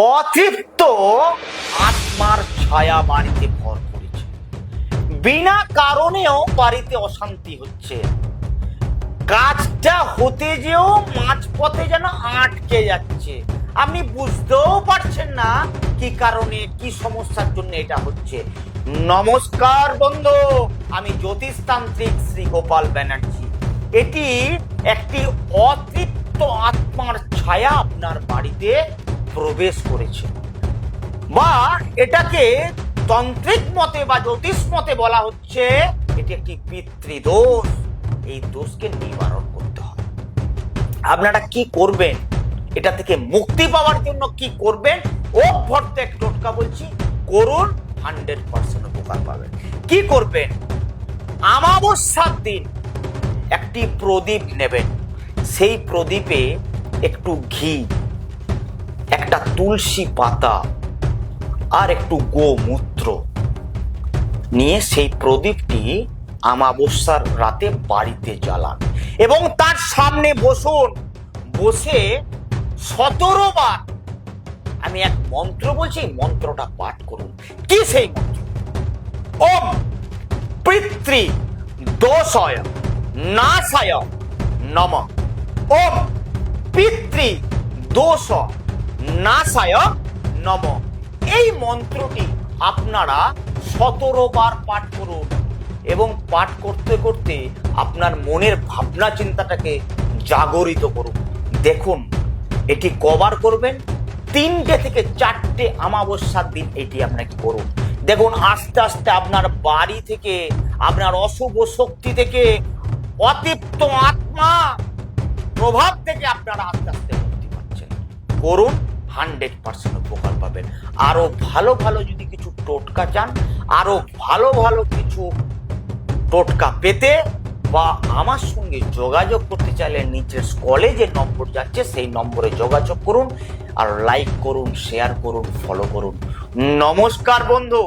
অতৃপ্ত আত্মার ছায়া বাড়িতে ভর করেছে। বিনা কারণেও বাড়িতে অশান্তি হচ্ছে। কাজটা হতে যেও মাঝপথে যেন আটকে যাচ্ছে। আপনি বুঝতেও পারছেন না কি কারণে, কি সমস্যার জন্য এটা হচ্ছে। নমস্কার বন্ধু, আমি জ্যোতিষতান্ত্রিক শ্রী গোপাল ব্যানার্জি। এটি একটি অতৃপ্ত আত্মার ছায়া আপনার বাড়িতে প্রবেশ করেছে, বা এটাকে তান্ত্রিক মতে বা জ্যোতিষ মতে বলা হচ্ছে এটি একটি পিতৃদোষ। এই দোষকে নিবারণ করতে হবে। আপনারা কি করবেন, এটা থেকে মুক্তি পাওয়ার জন্য কি করবেন? অভ্যর্থ এক টোটকা বলছি, করুন, 100% উপকার পাবেন। কি করবেন? অমাবস্যার দিন একটি প্রদীপ নেবেন। সেই প্রদীপে একটু ঘি, একটা তুলসী পাতা আর একটু গোমূত্র নিয়ে সেই প্রদীপটি অমাবস্যার রাতে বাড়িতে জ্বালান এবং তার সামনে বসুন। বসে 17 বার আমি এক মন্ত্র বলছি, মন্ত্রটা পাঠ করুন। কি সেই মন্ত্র? ওম পিতৃ দোষায় নাশায় নমঃ। ওম পিতৃ দোষ নাশায় নমঃ। এই মন্ত্রটি আপনারা 17 বার পাঠ করুন এবং পাঠ করতে করতে আপনার মনের ভাবনা চিন্তাটাকে জাগরিত করুন। দেখুন এটি কবার করবেন? 3টে থেকে 4টে অমাবস্যার দিন এটি আপনাকে করুন। দেখুন আস্তে আস্তে আপনার বাড়ি থেকে, আপনার অশুভ শক্তি থেকে, অতৃপ্ত আত্মা প্রভাব থেকে আপনারা আস্তে আস্তে মুক্তি পাচ্ছেন। করুন, 100% উপকার পাবেন। আরো ভালো ভালো যদি কিছু টোটকা চান, আরো ভালো ভালো কিছু টোটকা পেতে বা আমার সঙ্গে যোগাযোগ করতে চাইলে নিচের স্ক্রলে যে নম্বর যাচ্ছে সেই নম্বরে যোগাযোগ করুন, আর লাইক করুন, শেয়ার করুন, ফলো করুন। নমস্কার বন্ধু।